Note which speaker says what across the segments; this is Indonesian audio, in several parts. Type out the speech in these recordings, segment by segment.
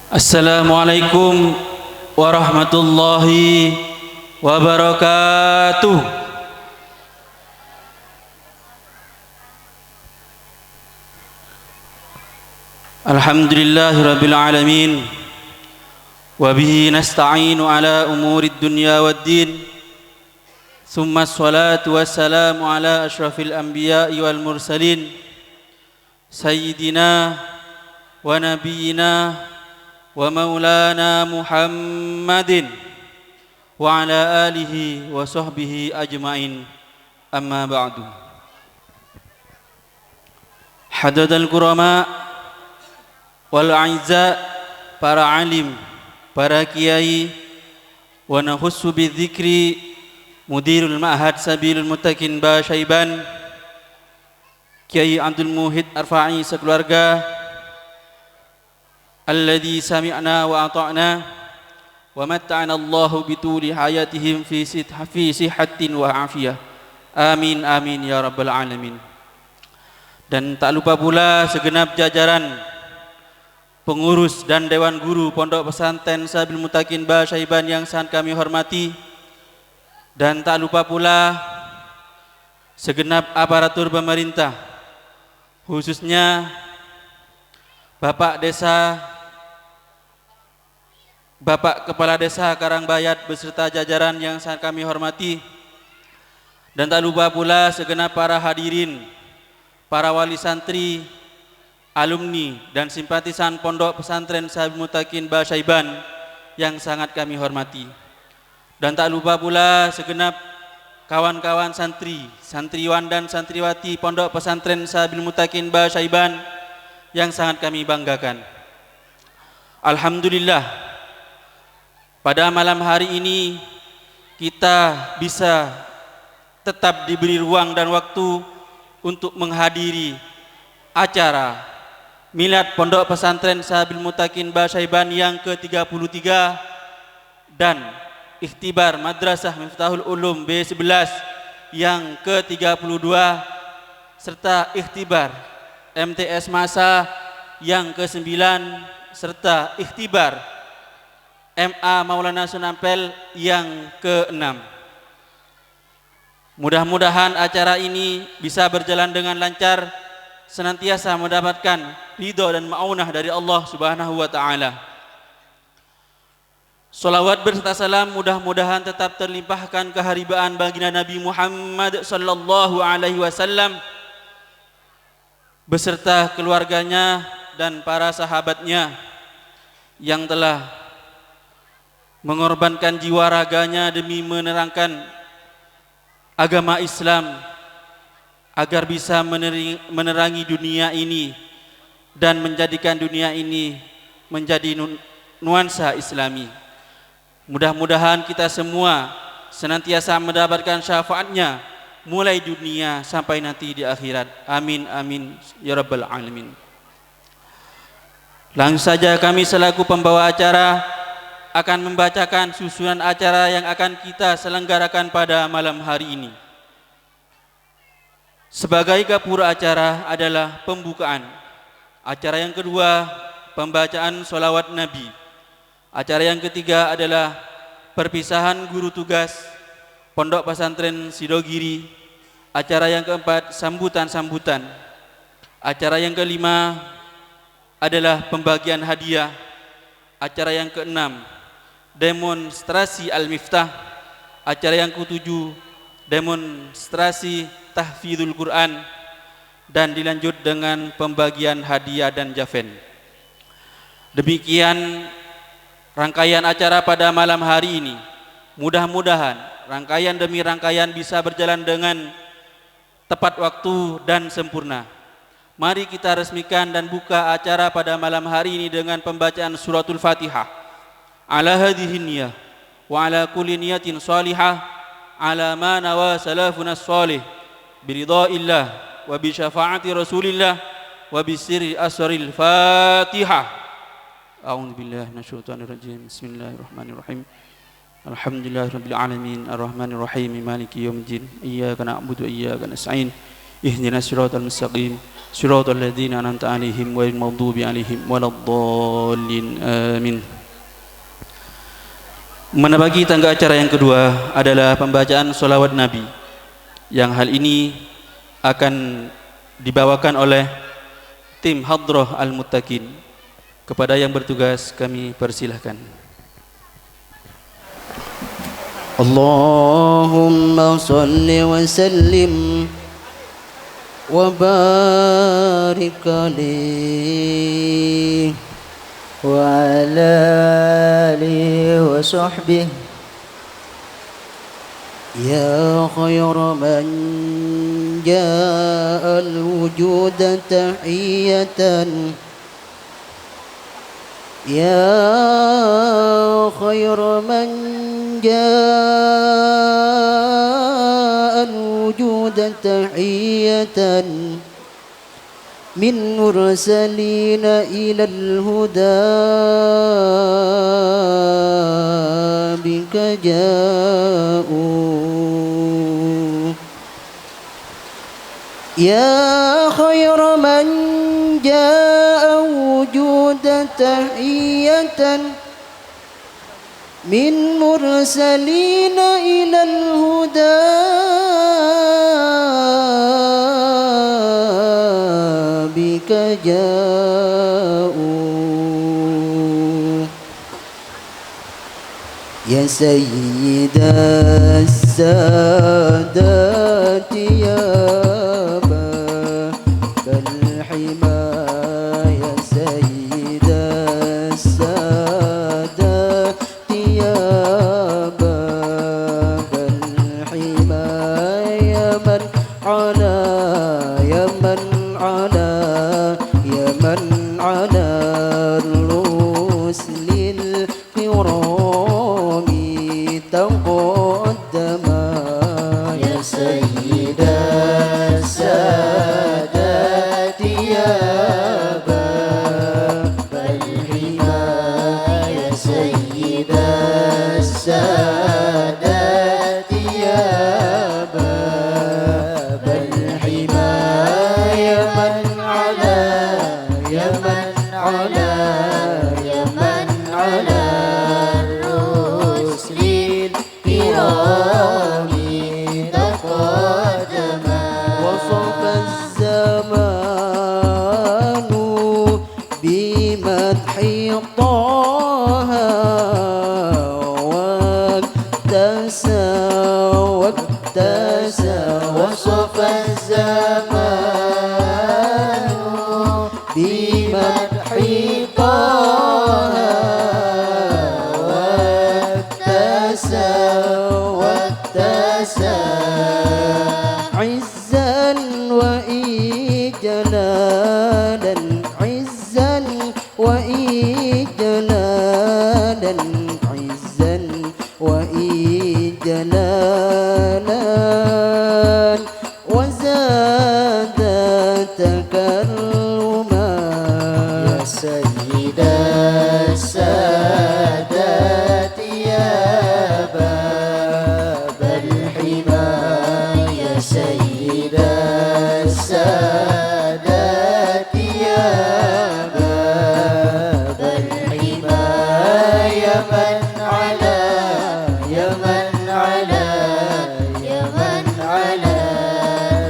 Speaker 1: Assalamualaikum warahmatullahi wabarakatuh. Alhamdulillahi rabbil alamin. Wa bihi nasta'inu ala umurid dunya waddin. Thumma assalatu wassalamu ala ashrafil anbiya'i wal mursalin. Sayyidina wa nabiyyina wa maulana Muhammadin wa ala alihi wa sahbihi ajma'in, amma ba'du. Hadadal kurama wal a'izza, para alim, para kiai, wa nahussu bidzikri mudirul ma'had sabilul muttaqin Basyaiban Kiai Abdul Muhid Arfa'i sekeluarga, alladzi sami'na wa ata'na wa matta'ana Allahu bituli hayatihim fi sihhatin wa afiyah. Amin amin ya rabbal alamin. Dan tak lupa pula segenap jajaran pengurus dan dewan guru Pondok Pesantren Sabil Muttaqin Basyaiban yang sangat kami hormati, dan tak lupa pula segenap aparatur pemerintah, khususnya Bapak Kepala Desa Karangbayat beserta jajaran yang sangat kami hormati, dan tak lupa pula segenap para hadirin, para wali santri, alumni dan simpatisan Pondok Pesantren Sabil Muttaqin Basyaiban yang sangat kami hormati, dan tak lupa pula segenap kawan-kawan santri, santriwan dan santriwati Pondok Pesantren Sabil Muttaqin Basyaiban yang sangat kami banggakan. Alhamdulillah, pada malam hari ini kita bisa tetap diberi ruang dan waktu untuk menghadiri acara Milad Pondok Pesantren Sabil Muttaqin Basyaiban yang ke-33 dan Ikhtibar Madrasah Miftahul Ulum B11 yang ke-32 serta Ikhtibar MTS Masa yang ke-9 serta Ikhtibar MA Maulana Sunampel yang ke-6. Mudah-mudahan acara ini bisa berjalan dengan lancar, senantiasa mendapatkan ridho dan ma'unah dari Allah Subhanahu wa taala. Salawat berserta salam mudah-mudahan tetap terlimpahkan keharibaan baginda Nabi Muhammad sallallahu alaihi wasallam beserta keluarganya dan para sahabatnya yang telah mengorbankan jiwa raganya demi menerangkan agama Islam agar bisa menerangi dunia ini dan menjadikan dunia ini menjadi nuansa Islami. Mudah-mudahan kita semua senantiasa mendapatkan syafaatnya mulai dunia sampai nanti di akhirat. Amin amin ya rabbal alamin. Langsung saja kami selaku pembawa acara akan membacakan susunan acara yang akan kita selenggarakan pada malam hari ini. Sebagai gapura acara adalah pembukaan. Acara yang kedua, pembacaan sholawat Nabi. Acara yang ketiga adalah perpisahan guru tugas Pondok Pesantren Sidogiri. Acara yang keempat, sambutan-sambutan. Acara yang kelima adalah pembagian hadiah. Acara yang keenam, demonstrasi Al-Miftah. Acara yang ketujuh, demonstrasi tahfidzul Quran, dan dilanjut dengan pembagian hadiah dan jafen. Demikian rangkaian acara pada malam hari ini. Mudah-mudahan rangkaian demi rangkaian bisa berjalan dengan tepat waktu dan sempurna. Mari kita resmikan dan buka acara pada malam hari ini dengan pembacaan suratul Fatihah. Ala hadhihi niyyah wa ala kulli niyatin salihah ala ma nawa salafuna salih biridhaillah wa bi syafaati Rasulillah wa bi sirri asraril Fatihah. A'udzu billahi minasyaitonir rajim. Bismillahirrahmanirrahim. Alhamdulillahirabbil alamin arrahmanir rahim maliki yaumiddin. Iyyaka na'budu wa iyyaka nasta'in. ihdinas siratal mustaqim siratal ladzina an'amta 'alaihim ghairil maghdubi 'alaihim waladdallin amin. Menapaki tangga acara yang kedua adalah pembacaan sholawat Nabi, yang hal ini akan dibawakan oleh tim Hadrah Al-Muttaqin. Kepada yang bertugas kami persilahkan.
Speaker 2: Allahumma salli wa sallim wa barik alaihi wa ala alihi wa sahbihi ya khayra man jaa al-wujuda tahiyatan ya khayra man jaa al-wujuda tahiyatan min mursalina ila al-huda bika ja'u ya khayra man jaa wujuda tahiyatan min mursalina ila al-huda bika ja'u ya sayyidas sadati ya babal himaya sayyidas sadati ya babal himaya man ala ya man ala ya man ala ruslil kirami taqaddama ya sayyidas sadati ya babal himaya sayyidas sadati ya babal himaya man ala ya man ala ya man ala ruslil kirami taqaddama wasafa az-zamanu bimadhi taha waktasa wasafa az-zamanu bimadhi taha waktasa izzan wa ijlalan izzan wa ijlalan izzan wa ijlalan wa zada takalluma ya sayyidas sadati ya babal himaya sayyidas sadati ya babal himaya man ala ya man ala ya man ala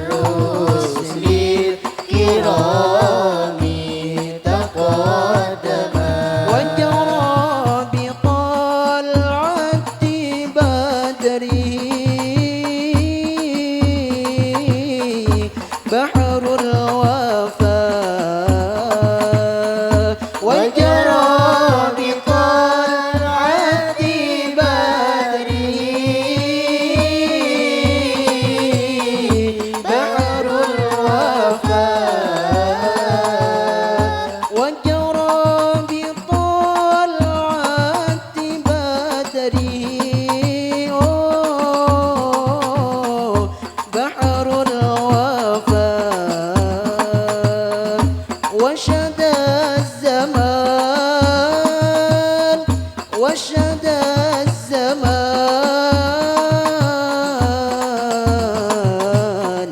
Speaker 2: ruslil kirami taqaddama wajara bital'ati badrihi bahrul wafa wajara bital'ati badrihi bahrul wafa wajara bital'ati badrihi bahrul wafa washada az-zaman washada az-zaman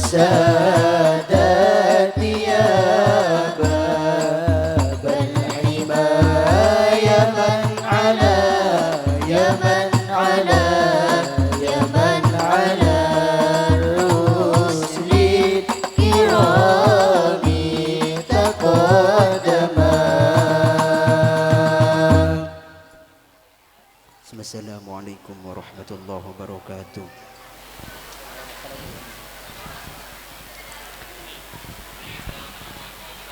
Speaker 2: سادتي يا باب الحماية من على يا من على يا من على الرسل الكرام تقدما. Assalamualaikum warahmatullahi wabarakatuh.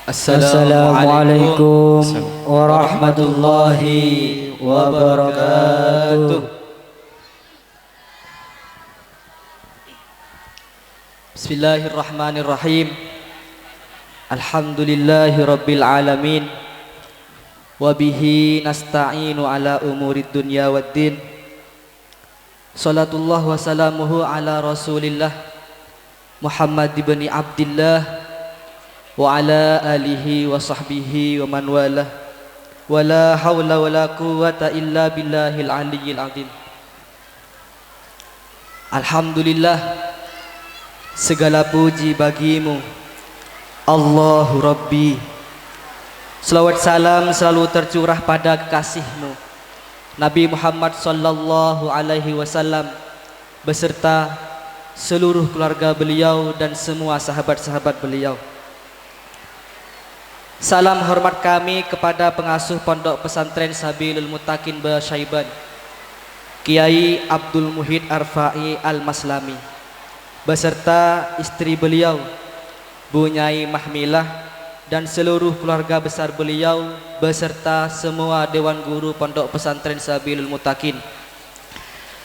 Speaker 3: Assalamualaikum warahmatullahi wabarakatuh. Bismillahirrahmanirrahim. Alhamdulillahi rabbil alamin. Wabihi nasta'inu ala umurid dunya waddin. Salatullah wa salamuhu ala rasulillah Muhammad ibn Abdillah wa ala alihi wa sahbihi wa man walah. Wa la hawla wa la quwwata illa billahil aliyyil azim. Alhamdulillah, segala puji bagimu Allahu Rabbi. Selawat salam selalu tercurah pada kekasihmu Nabi Muhammad sallallahu alaihi wasallam beserta seluruh keluarga beliau dan semua sahabat-sahabat beliau. Salam hormat kami kepada pengasuh Pondok Pesantren Sabilul Muttaqin Basyaiban, Kiai Abdul Muhid Arfa'i Al-Maslami, beserta istri beliau Bu Nyai Mahmilah dan seluruh keluarga besar beliau beserta semua Dewan Guru Pondok Pesantren Sabilul Muttaqin.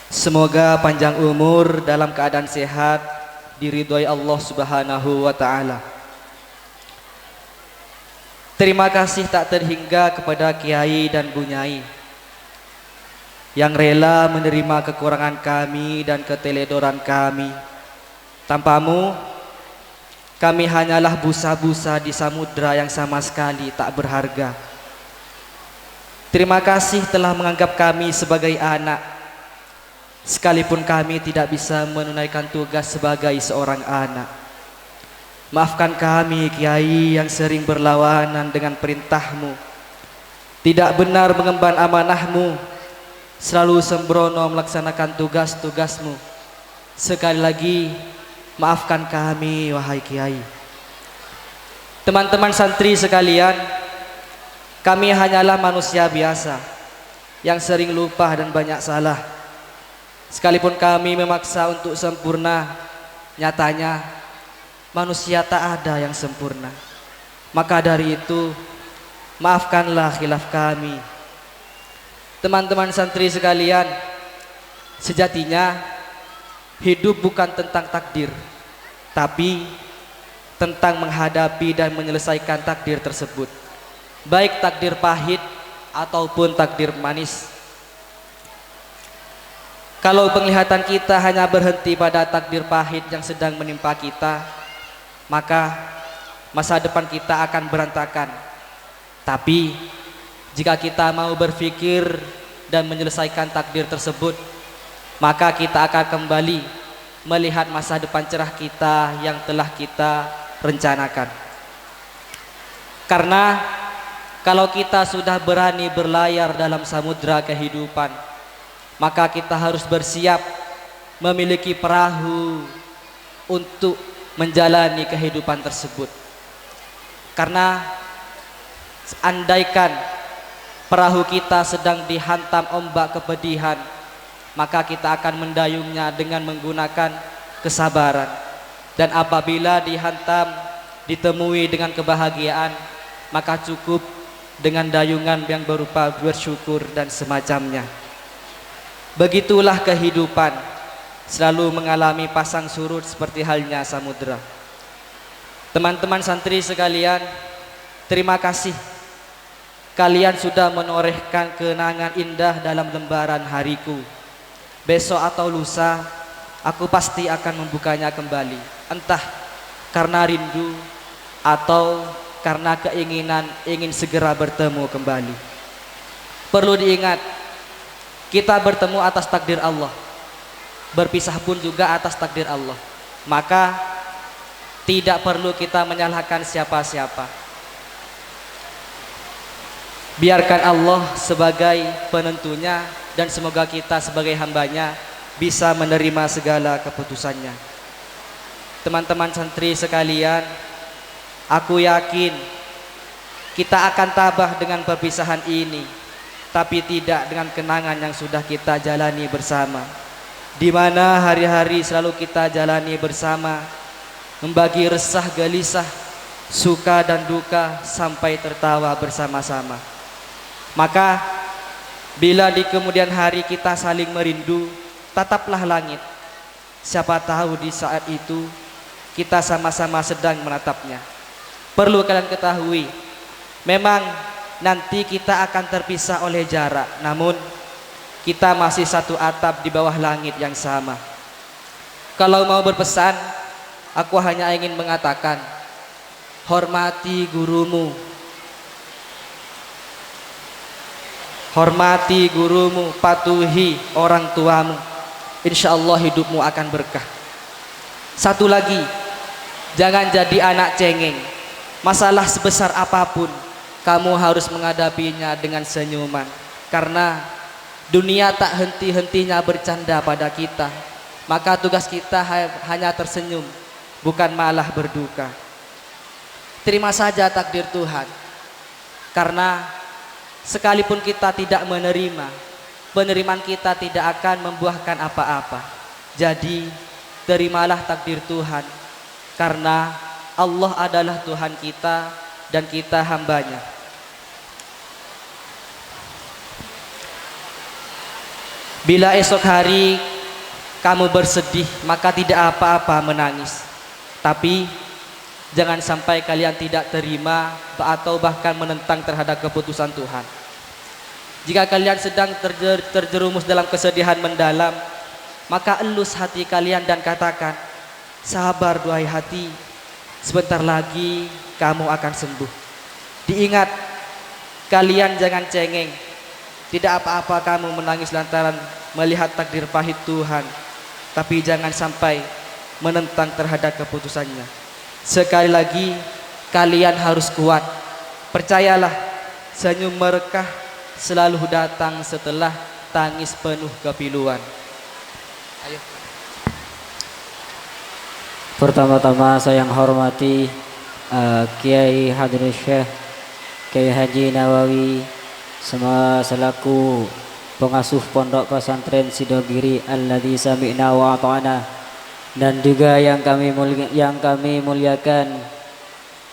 Speaker 3: Semoga panjang umur dalam keadaan sehat, diridhoi Allah Subhanahu wa taala. Terima kasih tak terhingga kepada Kiai dan Bu Nyai yang rela menerima kekurangan kami dan keteledoran kami. Tanpamu, kami hanyalah busa-busa di samudra yang sama sekali tak berharga. Terima kasih telah menganggap kami sebagai anak, sekalipun kami tidak bisa menunaikan tugas sebagai seorang anak. Maafkan kami Kiai yang sering berlawanan dengan perintahmu, tidak benar mengemban amanahmu, selalu sembrono melaksanakan tugas-tugasmu. Sekali lagi, maafkan kami wahai Kiai. Teman-teman santri sekalian, kami hanyalah manusia biasa yang sering lupa dan banyak salah. Sekalipun kami memaksa untuk sempurna, nyatanya manusia tak ada yang sempurna. Maka dari itu, maafkanlah khilaf kami. Teman-teman santri sekalian, sejatinya hidup bukan tentang takdir, tapi tentang menghadapi dan menyelesaikan takdir tersebut, baik takdir pahit ataupun takdir manis. Kalau penglihatan kita hanya berhenti pada takdir pahit yang sedang menimpa kita, maka masa depan kita akan berantakan. Tapi jika kita mau berpikir dan menyelesaikan takdir tersebut, maka kita akan kembali melihat masa depan cerah kita yang telah kita rencanakan. Karena kalau kita sudah berani berlayar dalam samudra kehidupan, maka kita harus bersiap memiliki perahu untuk menjalani kehidupan tersebut. Karena andaikan perahu kita sedang dihantam ombak kepedihan, maka kita akan mendayungnya dengan menggunakan kesabaran. Dan apabila dihantam ditemui dengan kebahagiaan, maka cukup dengan dayungan yang berupa bersyukur dan semacamnya. Begitulah kehidupan, selalu mengalami pasang surut seperti halnya samudra. Teman-teman santri sekalian, terima kasih kalian sudah menorehkan kenangan indah dalam lembaran hariku. Besok atau lusa aku pasti akan membukanya kembali, entah karena rindu atau karena keinginan ingin segera bertemu kembali. Perlu diingat, kita bertemu atas takdir Allah, berpisah pun juga atas takdir Allah. Maka Tidak perlu kita menyalahkan siapa-siapa. Biarkan Allah sebagai penentunya, dan semoga kita sebagai hambanya bisa menerima segala keputusannya. Teman-teman santri sekalian, aku yakin kita akan tabah dengan perpisahan ini, tapi tidak dengan kenangan yang sudah kita jalani bersama, di mana hari-hari selalu kita jalani bersama, membagi resah gelisah, suka dan duka, sampai tertawa bersama-sama. Maka bila di kemudian hari kita saling merindu, tataplah langit. Siapa tahu di saat itu kita sama-sama sedang menatapnya. Perlu kalian ketahui, memang nanti kita akan terpisah oleh jarak, namun kita masih satu atap di bawah langit yang sama. Kalau mau berpesan, aku hanya ingin mengatakan, hormati gurumu, hormati gurumu, patuhi orang tuamu. Insya Allah hidupmu akan berkah. Satu lagi, jangan jadi anak cengeng. Masalah sebesar apapun, kamu harus menghadapinya dengan senyuman, karena dunia tak henti-hentinya bercanda pada kita. Maka tugas kita hanya tersenyum, bukan malah berduka. Terima saja takdir Tuhan, karena sekalipun kita tidak menerima, penerimaan kita tidak akan membuahkan apa-apa. Jadi terimalah takdir Tuhan, karena Allah adalah Tuhan kita dan kita hambanya. Bila esok hari kamu bersedih, maka tidak apa-apa menangis, tapi jangan sampai kalian tidak terima atau bahkan menentang terhadap keputusan Tuhan. Jika kalian sedang terjerumus dalam kesedihan mendalam, maka elus hati kalian dan katakan, sabar duhai hati, sebentar lagi kamu akan sembuh. Diingat, kalian jangan cengeng. Tidak apa-apa kamu menangis lantaran melihat takdir pahit Tuhan, tapi jangan sampai menentang terhadap keputusannya. Sekali lagi, kalian harus kuat. Percayalah, senyum mereka selalu datang setelah tangis penuh kepiluan. Ayo.
Speaker 2: Pertama-tama saya yang hormati Kiai Hadrul Syekh Kiai Haji Nawawi selaku pengasuh Pondok Pesantren Sidogiri Alladzi Sami'na wa Ata'na, dan juga yang kami muliakan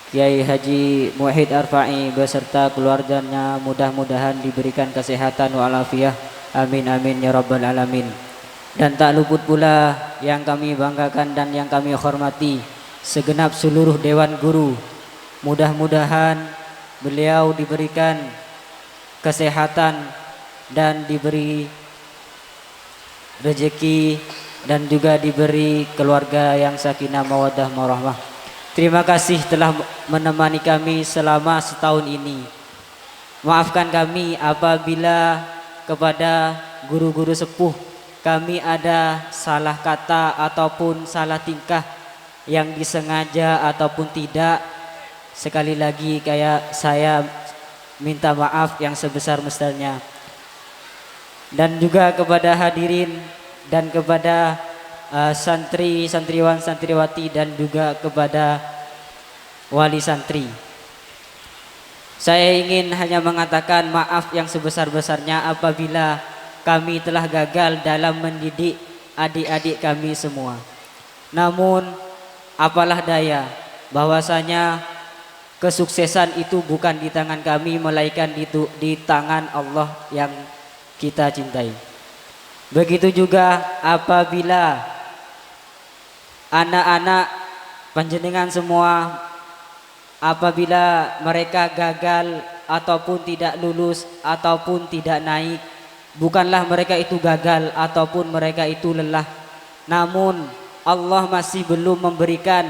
Speaker 2: Kiai Haji Muhid Arfa'i beserta keluarganya, mudah-mudahan diberikan kesehatan walafiat. Amin amin ya rabbal alamin. Dan tak luput pula yang kami banggakan dan yang kami hormati segenap seluruh dewan guru. Mudah-mudahan beliau diberikan kesehatan dan diberi rezeki dan juga diberi keluarga yang sakinah mawaddah warahmah. Terima kasih telah menemani kami selama setahun ini. Maafkan kami apabila kepada guru-guru sepuh kami ada salah kata ataupun salah tingkah yang disengaja ataupun tidak. Sekali lagi kayak saya minta maaf yang sebesar-besarnya. Dan juga kepada hadirin dan kepada santriwan santriwati dan juga kepada wali santri. Saya ingin hanya mengatakan maaf yang sebesar-besarnya apabila kami telah gagal dalam mendidik adik-adik kami semua. Namun apalah daya, bahwasanya kesuksesan itu bukan di tangan kami, melainkan di tangan Allah yang kita cintai. Begitu juga apabila anak-anak panjenengan semua, apabila mereka gagal ataupun tidak lulus ataupun tidak naik, bukanlah mereka itu gagal ataupun mereka itu lelah, namun Allah masih belum memberikan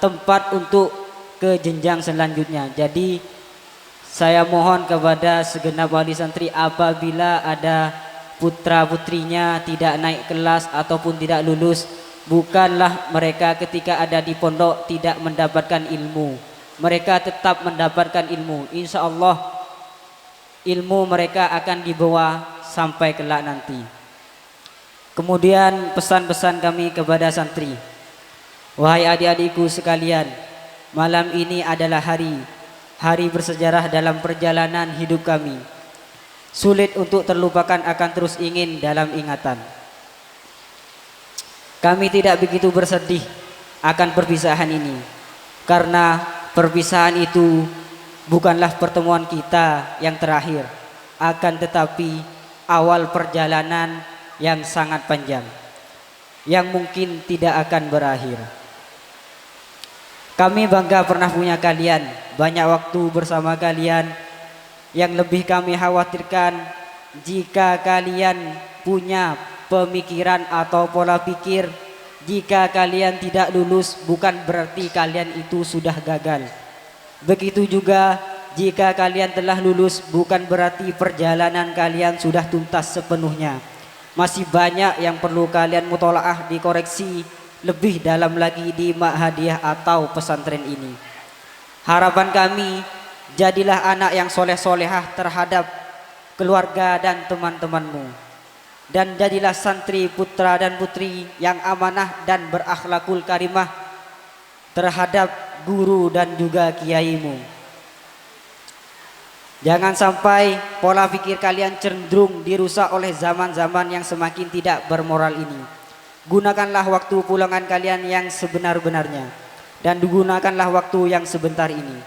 Speaker 2: tempat untuk ke jenjang selanjutnya. Jadi saya mohon kepada segenap wali santri, apabila ada putra putrinya tidak naik kelas ataupun tidak lulus, Bukanlah mereka ketika ada di pondok tidak mendapatkan ilmu. Mereka tetap mendapatkan ilmu. Insya Allah ilmu mereka akan dibawa sampai kelak nanti. Kemudian pesan-pesan kami kepada santri. Wahai adik-adikku sekalian, malam ini adalah hari bersejarah dalam perjalanan hidup kami. Sulit untuk terlupakan, akan terus ingin dalam ingatan. Kami tidak begitu bersedih akan perpisahan ini, karena perpisahan itu bukanlah pertemuan kita yang terakhir, akan tetapi awal perjalanan yang sangat panjang yang mungkin tidak akan berakhir. Kami bangga pernah punya kalian, banyak waktu bersama kalian. Yang lebih kami khawatirkan, jika kalian punya pemikiran atau pola pikir, jika kalian tidak lulus bukan berarti kalian itu sudah gagal. Begitu juga jika kalian telah lulus bukan berarti perjalanan kalian sudah tuntas sepenuhnya. Masih banyak yang perlu kalian mutolaah, dikoreksi lebih dalam lagi di Ma'hadiyah atau pesantren ini. Harapan kami, jadilah anak yang soleh-solehah terhadap keluarga dan teman-temanmu. Dan jadilah santri putra dan putri yang amanah dan berakhlakul karimah terhadap guru dan juga kiaimu. Jangan sampai pola pikir kalian cenderung dirusak oleh zaman-zaman yang semakin tidak bermoral ini. Gunakanlah waktu pulangan kalian yang sebenar-benarnya, dan digunakanlah waktu yang sebentar ini.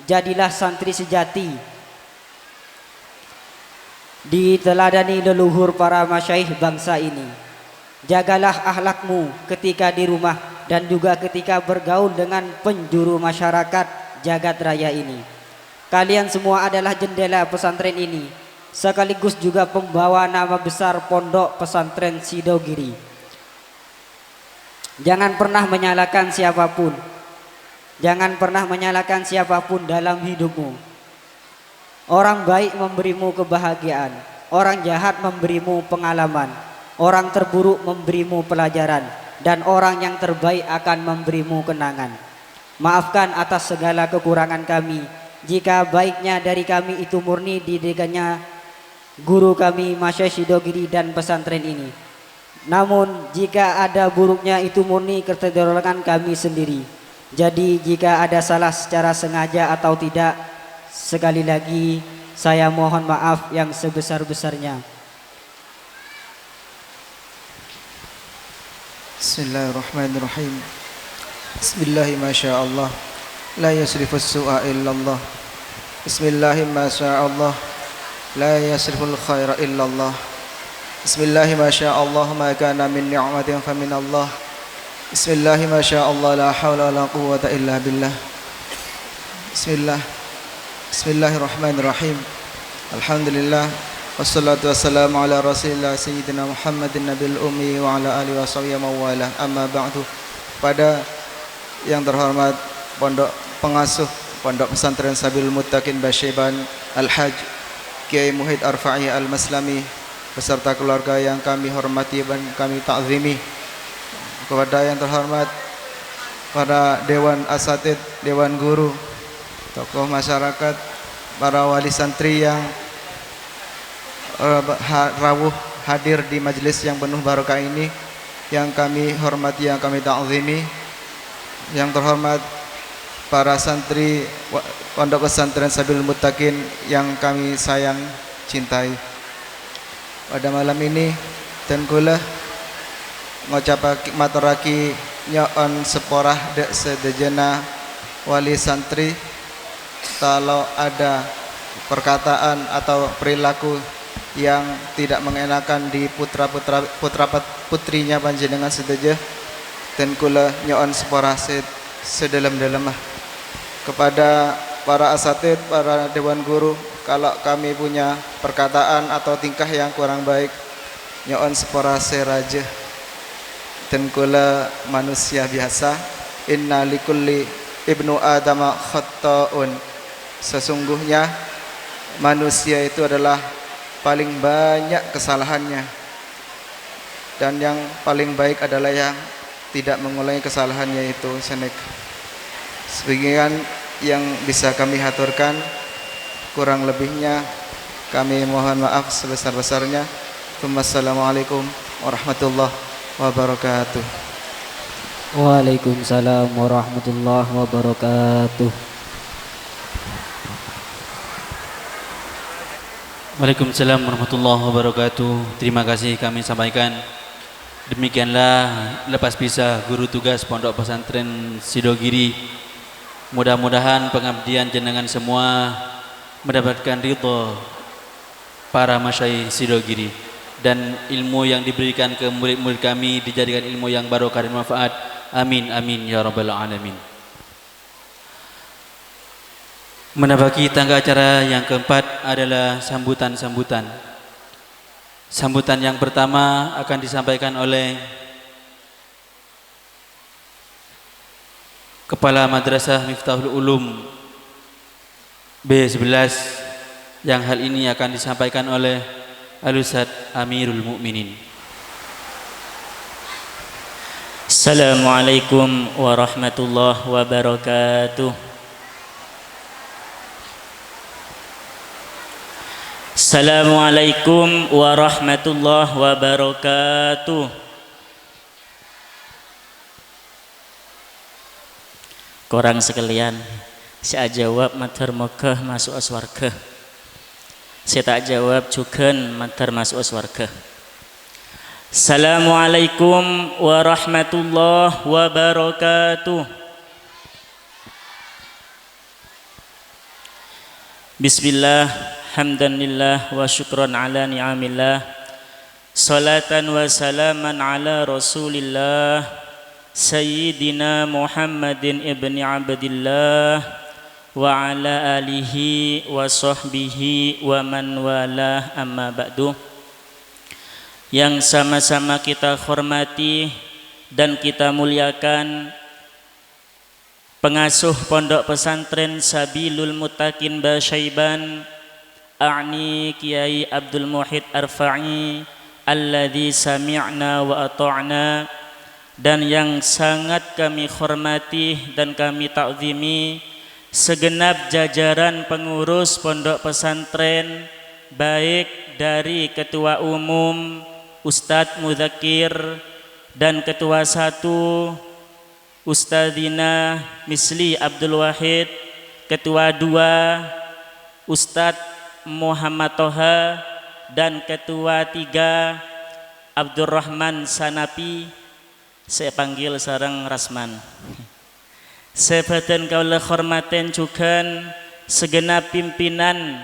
Speaker 2: Jadilah santri sejati, diteladani leluhur para masyaikh bangsa ini. Jagalah akhlakmu ketika di rumah dan juga ketika bergaul dengan penjuru masyarakat jagat raya ini. Kalian semua adalah jendela pesantren ini, sekaligus juga pembawa nama besar Pondok Pesantren Sidogiri. Jangan pernah menyalahkan siapapun. Jangan pernah menyalahkan siapapun dalam hidupmu. Orang baik memberimu kebahagiaan, orang jahat memberimu pengalaman, orang terburuk memberimu pelajaran, dan orang yang terbaik akan memberimu kenangan. Maafkan atas segala kekurangan kami. Jika baiknya dari kami itu murni didikannya guru kami Masyaikh Sidogiri dan pesantren ini. Namun jika ada buruknya itu murni ketidakberkenan kami sendiri. Jadi jika ada salah secara sengaja atau tidak, sekali lagi saya mohon maaf yang sebesar-besarnya.
Speaker 4: Bismillahirrahmanirrahim. Bismillahirrahmanirrahim. La yasrifus su'a illallah. Bismillahirrahmanirrahim. La yasriful khaira illallah. Bismillahirrahmanirrahim. Ma kana min ni'matin famin Allah. Bismillahirrahmanirrahim. La hawla wa la quwwata illa billah. Bismillahirrahmanirrahim. Alhamdulillah. Wassalatu wassalamu ala rasulillah sayyidina Muhammadin nabil ummi wa ala alihi wa sahbihi mawala. Amma ba'du. Pada yang terhormat pengasuh Pondok Pesantren Sabilul Muttaqin Basyaiban Al-Haj Kiai Muhid Arfa'i Al-Maslami beserta keluarga yang kami hormati dan kami ta'zimi. Kepada yang terhormat para dewan asatid, dewan guru, tokoh masyarakat, para wali santri yang rawuh hadir di majelis yang penuh barokah ini, yang kami hormati, yang kami ta'zimi. Yang terhormat para santri Pondok Pesantren Sabilul Muttaqin yang kami sayang cintai. Pada malam ini dan kula ngocapake maturaki nyoon seporah dek sedejena wali santri, kalau ada perkataan atau perilaku yang tidak mengenakan di putra-putrinya panjenengan sedeje, dan kula nyoon seporah sedalam-dalamah. Kepada para asatid, para dewan guru, kalau kami punya perkataan atau tingkah yang kurang baik, nyoon sepora seraja. Dan kula manusia biasa, inna likulli ibnu adama khatta'un. Sesungguhnya manusia itu adalah paling banyak kesalahannya, dan yang paling baik adalah yang tidak mengulangi kesalahan yaitu senek. Sebagian yang bisa kami haturkan, kurang lebihnya kami mohon maaf sebesar-besarnya. Wassalamualaikum warahmatullahi wabarakatuh.
Speaker 2: Waalaikumsalam warahmatullahi wabarakatuh.
Speaker 1: Waalaikumsalam warahmatullahi wabarakatuh. Terima kasih kami sampaikan. Demikianlah lepas pisah guru tugas Pondok Pesantren Sidogiri. Mudah-mudahan pengabdian jenengan semua mendapatkan ridho para masyayikh Sidogiri, dan ilmu yang diberikan ke murid-murid kami dijadikan ilmu yang barokah dan manfaat. Amin amin ya rabbal alamin. Menapaki tangga acara yang keempat adalah sambutan-sambutan. Sambutan yang pertama akan disampaikan oleh Kepala Madrasah Miftahul Ulum B11, yang hal ini akan disampaikan oleh Al-Ustaz Amirul Mukminin.
Speaker 5: Assalamualaikum warahmatullahi wabarakatuh. Assalamualaikum warahmatullahi wabarakatuh. Korang sekalian, saya jawab mater mekah masuk aswarga. Saya tak jawab cukan mater masuk aswarga. Assalamualaikum warahmatullahi wabarakatuh. Bismillah, hamdan lillah wa syukran ala ni'amillah, salatan wa salaman ala rasulillah Sayyidina Muhammadin ibni Abdillah wa ala alihi wa sahbihi wa man walah, amma ba'du. Yang sama-sama kita hormati dan kita muliakan pengasuh Pondok Pesantren Sabilul Muttaqin Basyaiban, a'ni Kiai Abdul Muhid Arfa'i alladzi sami'na wa ata'na, dan yang sangat kami hormati dan kami ta'zimi segenap jajaran pengurus pondok pesantren, baik dari ketua umum Ustadz Mudzakir dan ketua 1 Ustadzina Misli Abdul Wahid, ketua 2 Ustadz Muhammad Toha, dan ketua 3 Abdurrahman Sanapi. Saya panggil sarang Rasman. Sebatan kaula hormaten cukan segenap pimpinan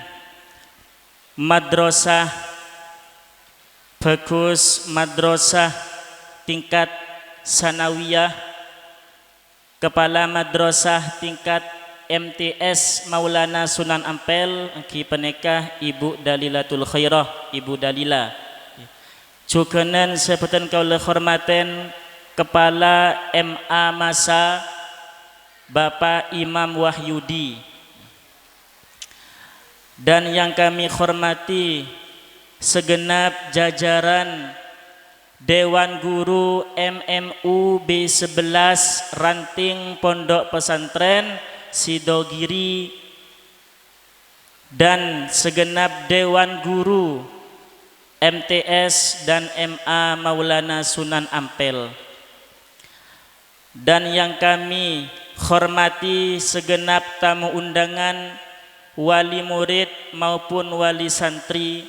Speaker 5: madrasah, bagus madrasah tingkat sanawiyah, kepala madrasah tingkat MTS Maulana Sunan Ampel, ki penekah Ibu Dalilatul Khairah, Ibu Dalila. Cukanan sebatan kaula hormaten Kepala MA Masa Bapak Imam Wahyudi, dan yang kami hormati segenap jajaran Dewan Guru MMU B11 Ranting Pondok Pesantren Sidogiri, dan segenap Dewan Guru MTS dan MA Maulana Sunan Ampel, dan yang kami hormati segenap tamu undangan, wali murid maupun wali santri,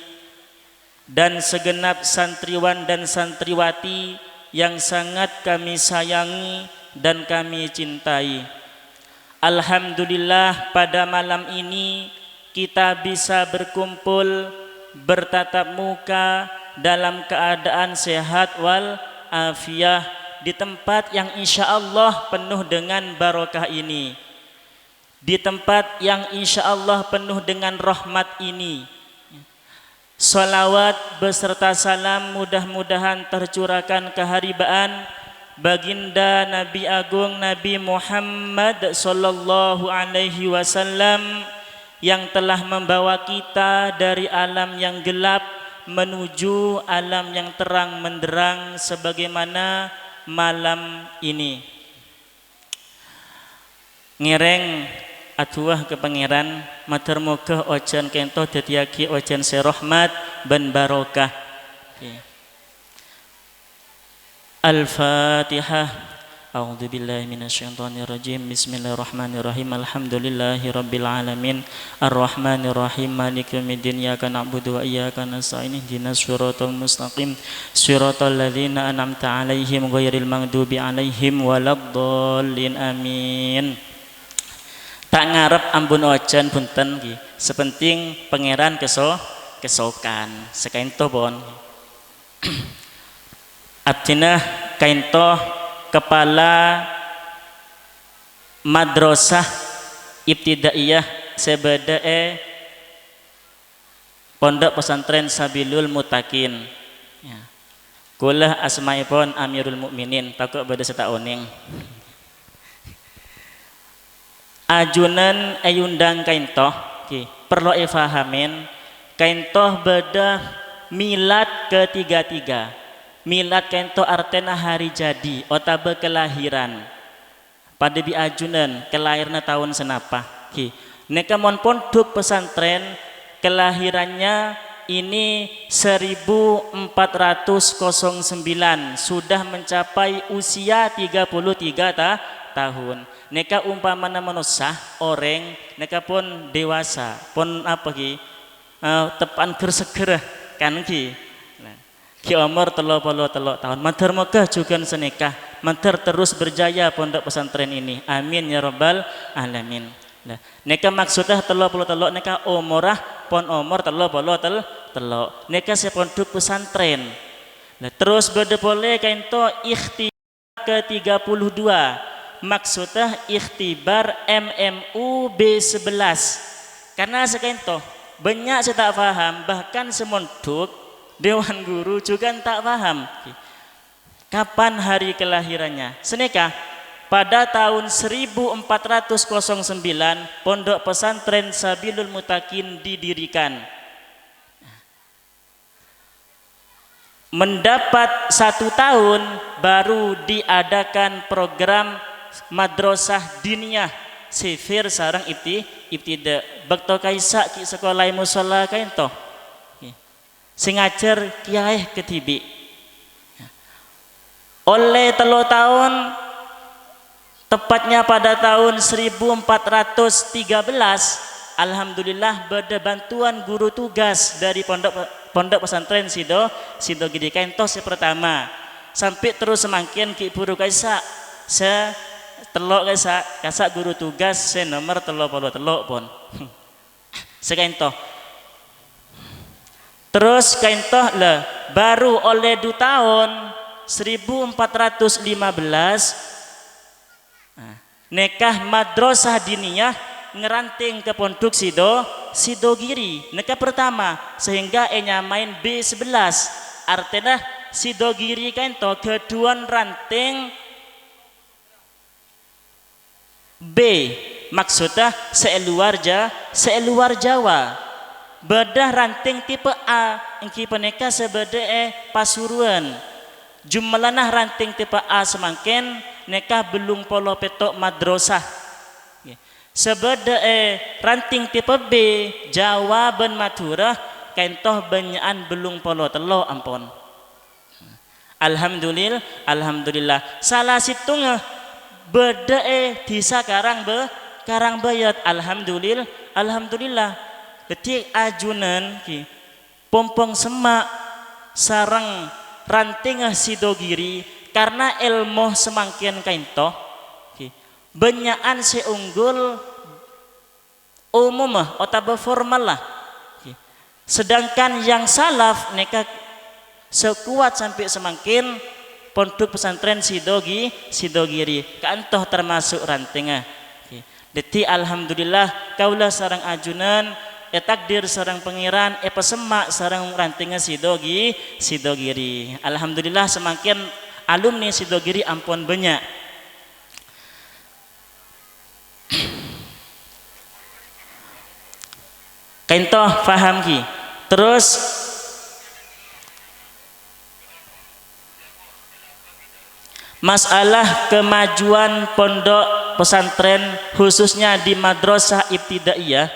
Speaker 5: dan segenap santriwan dan santriwati yang sangat kami sayangi dan kami cintai. Alhamdulillah pada malam ini kita bisa berkumpul bertatap muka dalam keadaan sehat wal afiah di tempat yang insya Allah penuh dengan barokah ini, di tempat yang insya Allah penuh dengan rahmat ini. Salawat beserta salam mudah-mudahan tercurahkan keharibaan baginda Nabi Agung Nabi Muhammad sallallahu alaihi wasallam yang telah membawa kita dari alam yang gelap menuju alam yang terang menderang, sebagaimana malam ini. Ngereng atuah ke pangeran matur muga ojan kento dadiake ojan serahmat ben barokah. Al-Fatihah. A'udzu billahi minasyaitonir rajim. Bismillahirrahmanirrahim. Alhamdulillahi rabbil alamin. Arrahmanir rahim. Maliki yaumiddin. Iyyaka na'budu wa iyyaka nasta'in. Ihdinas siratal mustaqim. Siratal ladzina an'amta 'alaihim ghairil maghdubi 'alaihim waladdallin. Amin. Tak ngarep ampun ojan punten nggih. Sepenting pangeran kesokan. Sekainto bon. Abdina kainto kepala madrasah ibtidaiyah sebadae pondok pesantren Sabilul Mutakin. Ya. Kula asmaipun Amirul Mukminin takut beda seta oning. Ajunan ayundang kaintoh okay. Perlu ifahamin kaintoh beda milad ketiga-tiga. Milad kaintoh artena hari jadi otabe kelahiran pada biajunan kelahiran tahun senapa okay. Neka mon pondok pesantren kelahirannya ini 1409 sudah mencapai usia 33 tahun. Neka umpamana manusia orang neka pun dewasa pun apa ki tepan gersegera kan ki ki umur 33 tahun matur moga juga senekah matur terus berjaya pondok pesantren ini amin ya rabbal alamin. Nah, neka maksudnya 33 neka umurah pon umur 33 neka sepondok pesantren. Nah, terus beda boleh kainto ikhtibar ke-32 maksudnya ikhtibar MMU B11 karena sekainto banyak saya tak paham bahkan semondok Dewan Guru juga tak paham kapan hari kelahirannya. Seneka pada tahun 1409 pondok pesantren Sabilul Mutakin didirikan. Mendapat 1 tahun baru diadakan program madrasah diniyah sifir sarang ibtida bakto kaisa ki sekolah musala kainto sing ngajar kiai ketibi oleh 3 tahun tepatnya pada tahun 1413 alhamdulillah beda bantuan guru tugas dari pondok pesantren Sido Giri kainto si pertama sampai terus semakin ki buru kaisa se telok kaisa guru tugas se nomor 33 pun sekainto. Terus kaintoh lah baru oleh 2 tahun 1415 nekah madrasah diniyah ngeranting ke pondok Sido Giri nekah pertama sehingga nyamain B11 artinya Sido Giri kaintoh keduan ranting B maksudnya seluar Jawa. Bedah ranting tipe A engki peneka sebeda Pasuruan jumlahna ranting tipe A semakin neka belum polo petok madrasah sebeda ranting tipe B Jawa ben Madura kaintoh benyaan belum polo telo ampun. Alhamdulillah salah situng beda disa karang bayat alhamdulillah ketik ajunan ki pompong semak sarang ranting Sido Giri karena ilmu semangkian kainto ki benyaan seunggul umum atau formal lah ki. Sedangkan yang salaf neka sekuat sampai semangkin pondok pesantren Sido Giri kantoh termasuk rantingnya ki. Deti alhamdulillah kaulah sarang ajunan takdir sarang pengiran pesemak sarang rantingnya Sido Giri. Alhamdulillah semakin alumni Sido Giri ampun banyak. Kaintoh faham ki. Terus masalah kemajuan pondok pesantren khususnya di madrasah ibtidaiyah.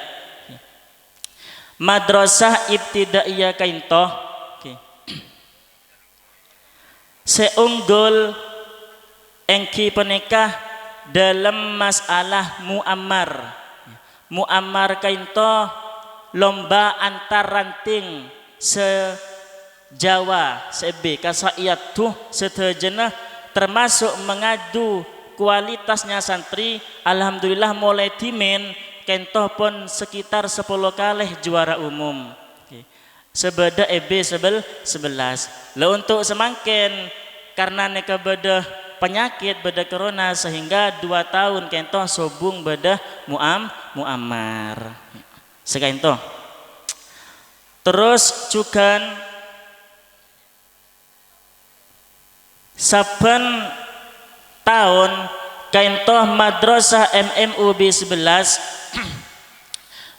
Speaker 5: Madrasah ibtidaiyah kaintoh seunggul engki penikah dalam masalah muammar kaintoh lomba antar ranting se-Jawa sebe kasaiat tuh setejenah termasuk mengadu kualitasnya santri. Alhamdulillah mulai timin kentoh pun sekitar 10 kali juara umum. Sebeda EB 11. Lah untuk semangkin karena neka beda penyakit beda corona sehingga 2 tahun kentoh sobung beda muammar. Sekaintoh. Terus juga saben tahun kaintoh madrasah MMUB 11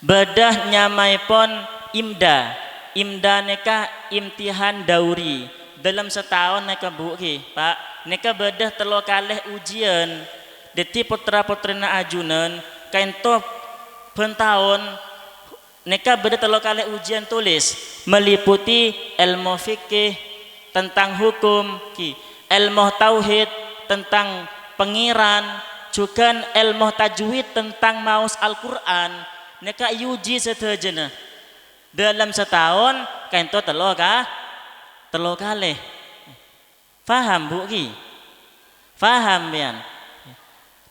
Speaker 5: bedah nyamai pon imda neka imtihan dauri dalam setahun neka buki pak neka bedah telo kalih ujian deti putra putrina ajunan kaintoh pentahun neka bedah telo kalih ujian tulis meliputi ilmu fikih tentang hukum ilmu tauhid tentang pengiran juga ilmu tajwid tentang maus Al-Quran neka yuji setajana dalam setahun kainto telo kali faham bu ki faham bian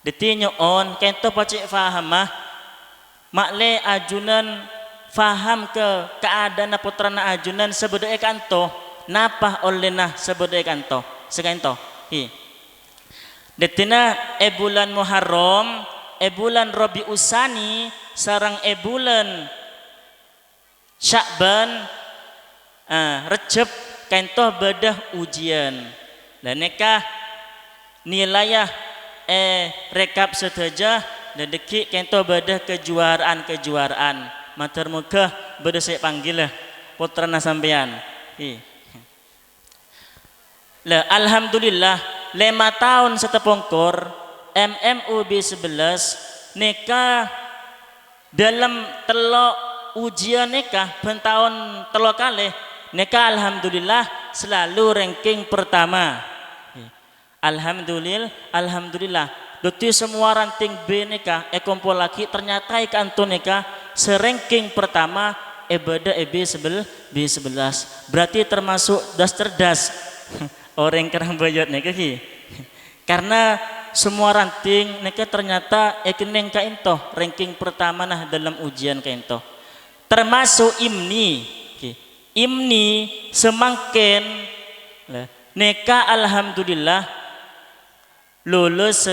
Speaker 5: detinyo on kainto pacik faham makle ajunan faham ke keadaan putrana ajunan sebedai kanto napah oleh sebedai kanto sekainto detina bulan Muharram bulan Rabiul Tsani sarang bulan Sya'ban Rejab kentoh bedah ujian dan neka nilayah rekap seteja dan deki kentoh bedah kejuaraan mater muka bedah saya panggil lah putrana sampean lah alhamdulillah 5 tahun setepongkor MMUB 11 neka dalam telok ujian neka pentahun telok kali neka alhamdulillah selalu ranking pertama alhamdulillah Doti semua ranting B neka kumpul lagi ternyata ikan neka seranking pertama beda B11 berarti termasuk das cerdas orang kerang bayat neka karena semua ranting neka ternyata ekeneng kaintoh ranking pertama nah dalam ujian kaintoh termasuk imni semangken neka alhamdulillah lulus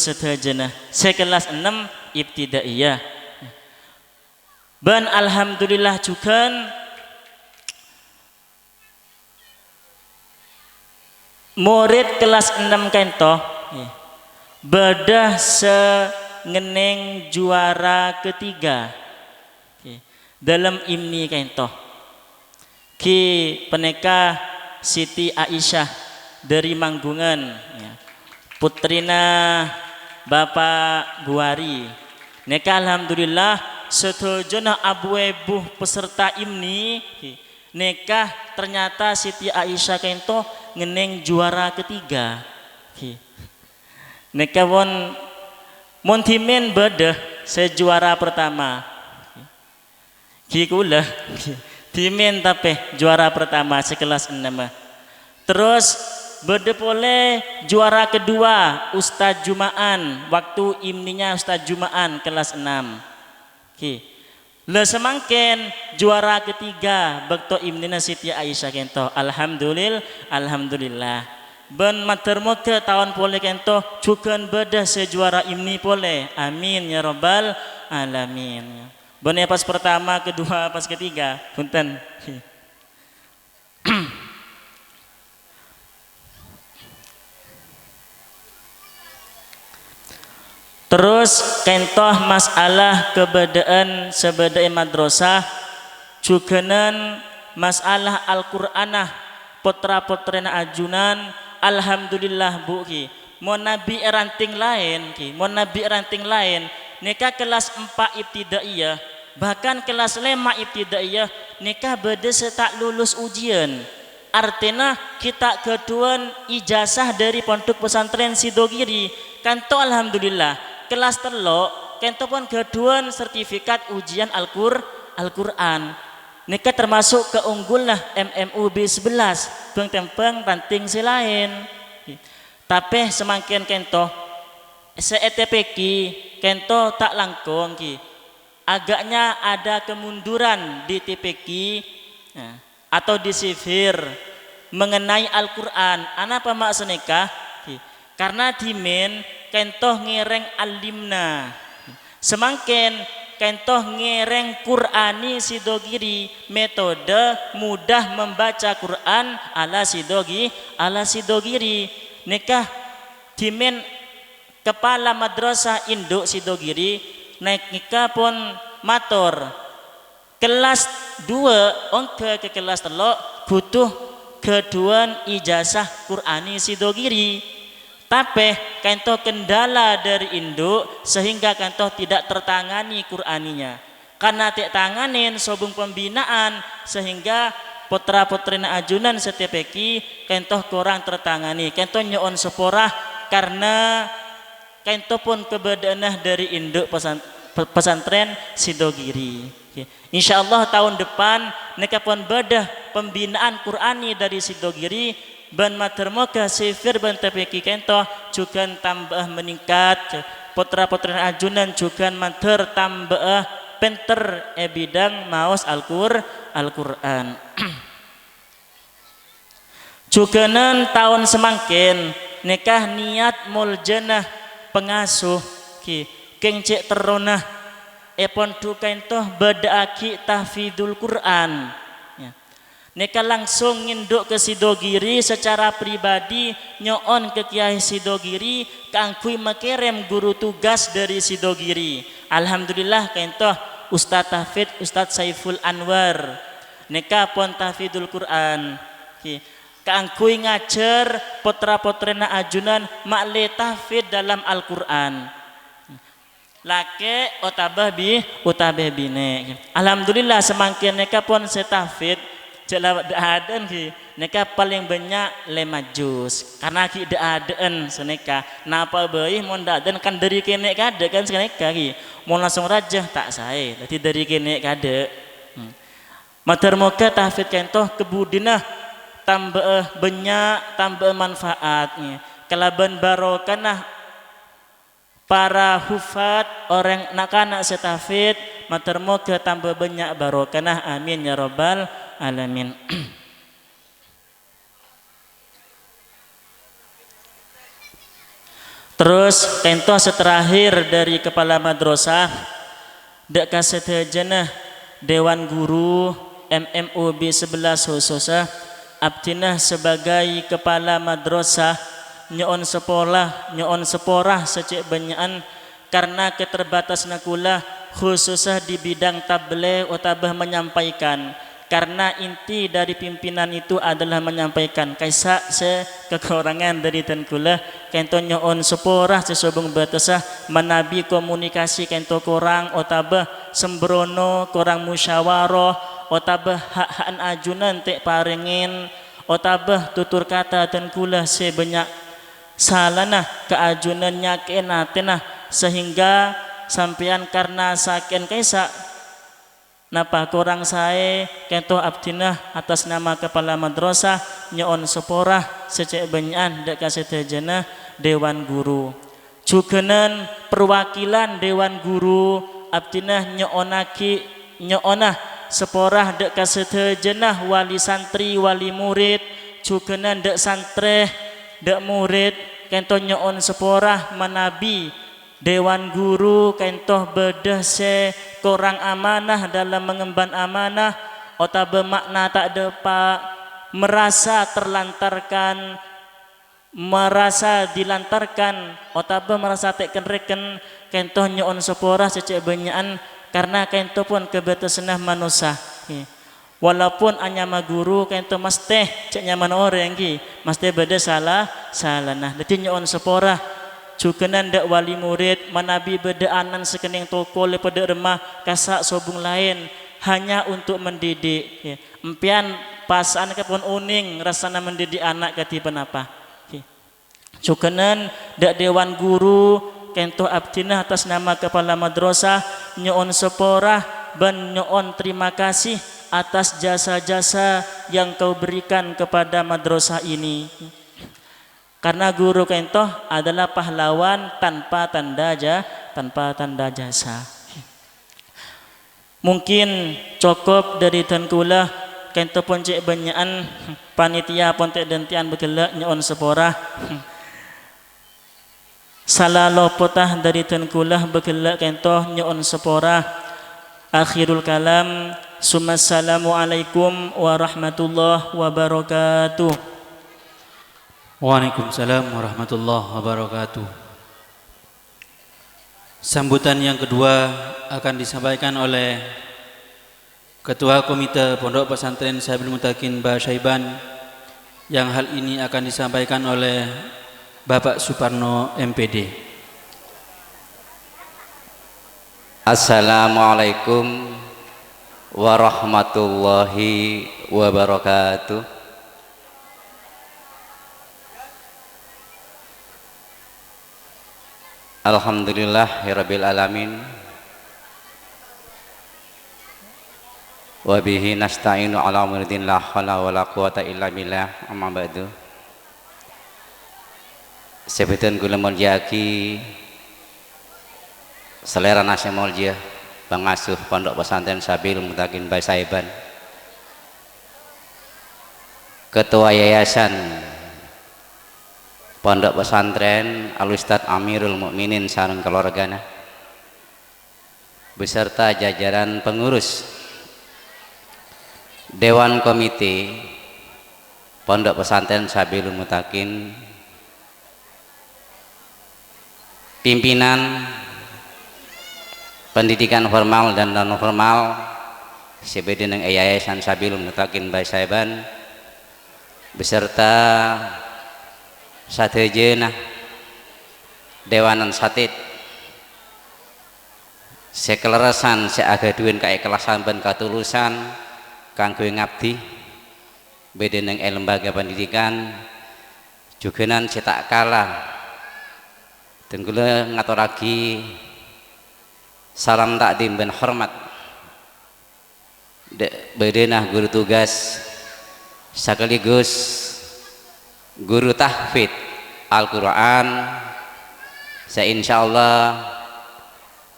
Speaker 5: setajana sekelas 6 ibtidaiyah ban alhamdulillah juga murid kelas 6 kaintoh bedah sengeneng juara ketiga dalam imni kaintoh ki peneka Siti Aisyah dari Manggungan putrina Bapak Buari neka alhamdulillah setujuna abu peserta imni neka ternyata Siti Aisyah kaintoh ngeneng juara ketiga neka montimen bedah sejuara pertama kikulah timen tapi juara pertama sekelas 6 terus beda boleh juara kedua Ustadz Jumaan waktu imninya Ustadz Jumaan kelas 6 le semangken juara ketiga bekto imnina Siti Aisyah kento alhamdulillah ben matermo ke tahun pole kento cukan beda sejuara imni pole amin ya robbal alamin ben pas pertama kedua pas ketiga punten terus kentoh masalah kebedaan sebedai madrasah cukenan masalah Al-Qur'anah putra-putrina ajunan alhamdulillah Bu ki mon nabi ranting lain nikah kelas 4 ibtidaiyah bahkan kelas 5 ibtidaiyah nikah beda tak lulus ujian. Artinya kita keduan ijazah dari pondok pesantren Sidogiri kanto alhamdulillah kelas telok kanto pun keduan sertifikat ujian Al-Quran nikah termasuk keunggul lah MMU B11 tempeng ranting selain tapi semakin kento se-ETPK kento tak langkung ki agaknya ada kemunduran di TPK atau di sifir mengenai Al-Quran. Apa maksud nikah? Karena dimen kentoh ngereng alimna semakin kentoh ngereng Qurani Sidogiri metode mudah membaca Quran ala Sidogiri nikah dimen kepala madrasah induk Sidogiri naik nikah pun matur kelas 2 ongke ke kelas telok butuh keduan ijazah Qurani Sidogiri tapi kantoh kendala dari induk sehingga kantoh tidak tertangani Quraninya karena tidak tanganin sobung pembinaan sehingga putra-putrina ajunan setepeki kantoh kurang tertangani kantoh nyoon seporah karena kantoh pun kebedanah dari induk pesantren Sidogiri. Insyaallah tahun depan mereka pun bedah pembinaan Qurani dari Sidogiri ban matermoga sifir ban TPK kento juga tambah meningkat putra-putri ajunan juga mater tambah pinter bidang maos Al-Quran juganan tahun semangkin nikah niat muljanah pengasuh ki kengcek teronah epon tukaintoh bedaki tahfidul Quran ya. Neka langsung nginduk ke Sidogiri secara pribadi nyoon ke Kiai Sidogiri keangkui mekerem guru tugas dari Sidogiri alhamdulillah kaintoh Ustadz Tahfid Ustadz Saiful Anwar neka pon tahfidul Quran keangkui ngajar putra-putrina ajunan makle tahfid dalam Al-Quran lake otabah bine alhamdulillah semakin neka pun setafid jelawat daaden ki neka paling banyak 5 juz karena ki daaden seneka napa bayi mon daaden kan dari kene kade kan seneka ki mon langsung rajah tak sae dadi dari kene kade mater moga tahfid kentoh kebudinah tambah banyak tambah manfaatnya kelaban barokanah para hufat orang nak-anak setafid matermoga tambah banyak barokah amin ya rabbal alamin. Terus tentu seterakhir dari kepala madrasah dak kasetejana dewan guru MMUB 11 khususnya abdinah sebagai kepala madrasah nyoon seporah secek banyakan karena keterbatasan kula khususnya di bidang tabligh utabah menyampaikan karena inti dari pimpinan itu adalah menyampaikan kaisa kekurangan dari tenkula kento nyoon seporah sesobung batasah menabi komunikasi kento kurang utabah sembrono kurang musyawarah utabah hak-hakan ajunan tek paringin utabah tutur kata tenkula sebanyak salana keajunannya kenatenah sehingga sampean karena saken kaisa napa kurang saya kento abdinah atas nama kepala madrasah nyoon seporah secek banyan dak kasetejana dewan guru jugenan perwakilan dewan guru abdinah nyoonah seporah dak kasetejana wali santri wali murid jugenan dak santreh dak murid kento nyoon seporah manabi dewan guru kentoh bedah se kurang amanah dalam mengemban amanah otabe makna tak depa merasa terlantarkan merasa dilantarkan otabe merasa tak kenreken kentoh nyoon seporah secek banyakan karena kentoh pun kebetusanah manusia walaupun hanya ma guru kento mas teh cek nyaman orang ki mas teh beda salah nah dadi nyon sepora cukenan dak wali murid manabi beda anan sekening toko pada remah kasak sobung lain hanya untuk mendidik ya. Empian pasaan kepon uning rasana mendidik anak katipan apa ya. Cukenan dak dewan guru kento abdinah atas nama kepala madrasah nyon sepora ban nyon terima kasih atas jasa-jasa yang kau berikan kepada madrasah ini. Karena guru kento adalah pahlawan tanpa tanda jasa. Mungkin cukup dari tengkulah kento poncek banyakan panitia pontek dentian begelak nyon sepora. Salah lopotah dari tengkulah begelak kento nyon sepora. Akhirul kalam, Assalamualaikum warahmatullahi wabarakatuh.
Speaker 1: Waalaikumsalam warahmatullahi wabarakatuh. Sambutan yang kedua akan disampaikan oleh Ketua Komite Pondok Pesantren Sabilul Mutakin Mbah Syaiban, yang hal ini akan disampaikan oleh Bapak Suparno MPD.
Speaker 6: Assalamualaikum warahmatullahi wabarakatuh. Alhamdulillahirabbil alamin. Wa bihi nasta'inu ala umuriddin la haula wala quwata illa billah. Amma ba'du. Sebutan kula mulyaki selera nasi mulia pengasuh Pondok Pesantren Sabilul Mutakin Mbah Syaiban, Ketua Yayasan Pondok Pesantren Al Ustadz Amirul Mukminin sareng keluargana, beserta jajaran pengurus Dewan Komite Pondok Pesantren Sabilul Mutakin, pimpinan pendidikan formal dan non formal CBD dengan Yayasan Sabilul Mutakin Mbah Syaiban, beserta sadayana dewanan satid sekeleresan seagaduin keikhlasan dan ketulusan kanggo ngabdi beda neng lembaga pendidikan juga nan cetak kalah dan kula ngaturake salam takdim dan hormat bedenah guru tugas sekaligus guru tahfidz Al-Quran. Saya insyaallah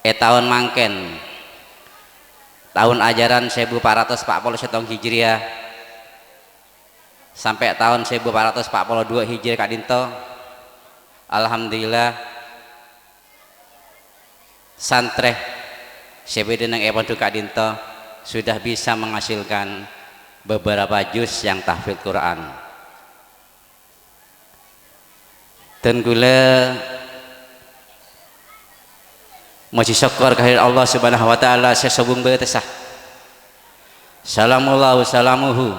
Speaker 6: tahun mangken tahun ajaran 1447 Hijriah sampai tahun 1442 Hijriah kadinto, alhamdulillah santreh CBD nang Pondok kadinto sudah bisa menghasilkan beberapa juz yang tahfidz Quran. Dan gula maji syukur kehadirat Allah Subhanahu wa taala sesubung betesah. Salamullah salamuhu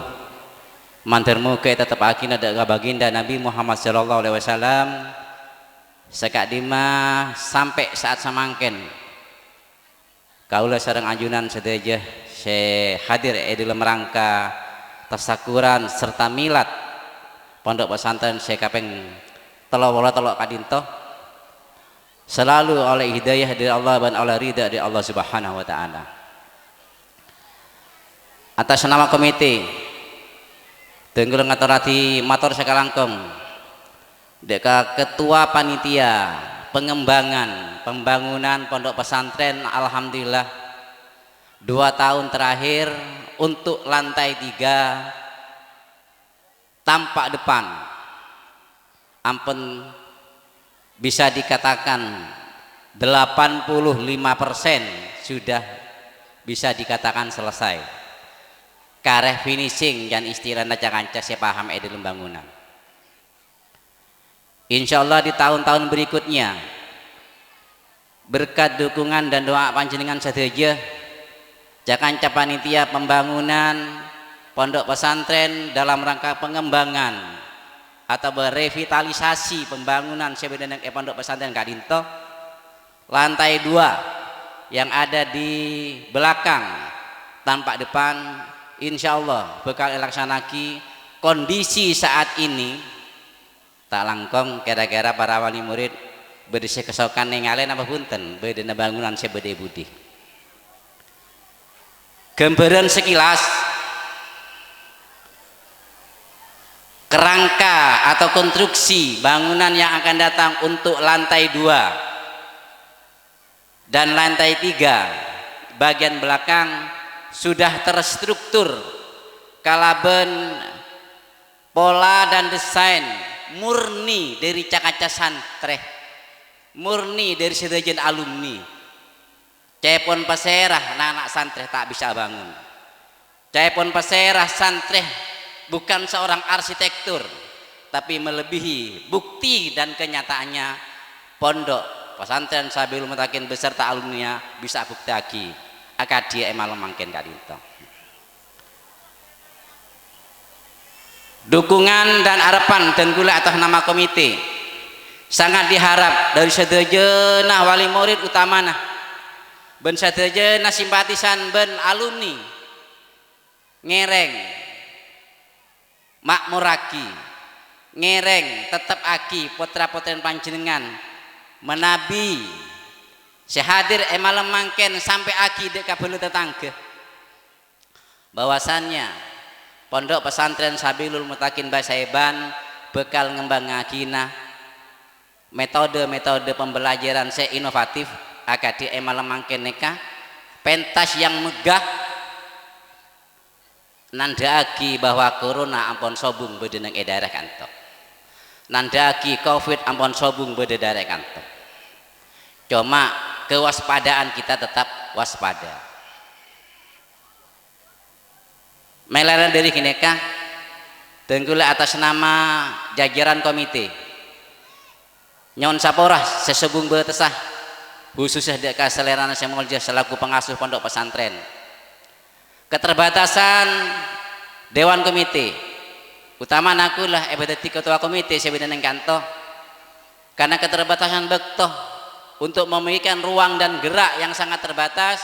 Speaker 6: mantar muka tetap akina daga baginda Nabi Muhammad sallallahu alaihi wasallam sekak dima sampai saat samangken kaula sareng anjunan sedaya hadir dalam rangka tasakuran serta milad Pondok Pesantren sekapeng telok kadinto selalu oleh hidayah dari Allah dan oleh ridha dari Allah Subhanahu wa taala. Atas nama komite tenggul ngaturati matur sakalangkung deka ketua panitia pengembangan pembangunan Pondok Pesantren, alhamdulillah 2 tahun terakhir untuk lantai 3 tampak depan ampun bisa dikatakan 85% sudah bisa dikatakan selesai kareh finishing dan istilahnya jangan saya paham dalam bangunan. Insya Allah di tahun-tahun berikutnya berkat dukungan dan doa panjenengan saja jangan panitia pembangunan pondok pesantren dalam rangka pengembangan atau merevitalisasi pembangunan sebenarnya pondok pesantren Kadinto, lantai 2 yang ada di belakang tampak depan insya Allah bakal dilaksanaki. Kondisi saat ini tak langkong kira-kira para wali murid berdisi kesokan nengalen apa punten bedena bangunan sebede budi. Gambaran sekilas kerangka atau konstruksi bangunan yang akan datang untuk lantai 2 dan lantai 3 bagian belakang sudah terstruktur kalaben pola dan desain murni dari cakaca santreh, murni dari sedajan alumni. Cepon peserah anak santreh tak bisa bangun. Cepon peserah santreh bukan seorang arsitektur, tapi melebihi bukti dan kenyataannya pondok pesantren Sabilul Mutakin beserta alumninya bisa bukti lagi akadia emal mangken Kadinto. Dukungan dan harapan dan gula atas nama komite sangat diharap dari sedajenah wali murid utamana ben sedajenah simpatisan ben alumni ngereng makmuraki ngereng tetap aki putra-putren panjenengan menabi sehadir emalem mangken sampai aki dek kabelu tetangga bahwasannya pondok pesantren Sabilul Mutakin Basaiban bekal ngembangakina metode-metode pembelajaran inovatif akadi emalem mangken neka pentas yang megah nandaki bahwa corona ampun sobung bedeneng edarah kantor, nandaki covid ampun sobung bedeneng kantor. Cuma kewaspadaan kita tetap waspada. Melaran dari kineka tenggula atas nama jajaran komite nyon saporah sesebung betesah khususnya deka selerana semolja selaku pengasuh pondok pesantren. Keterbatasan dewan komite utama nakulah ebadati ketua komite sebenarnya kanto karena keterbatasan bektoh untuk memberikan ruang dan gerak yang sangat terbatas.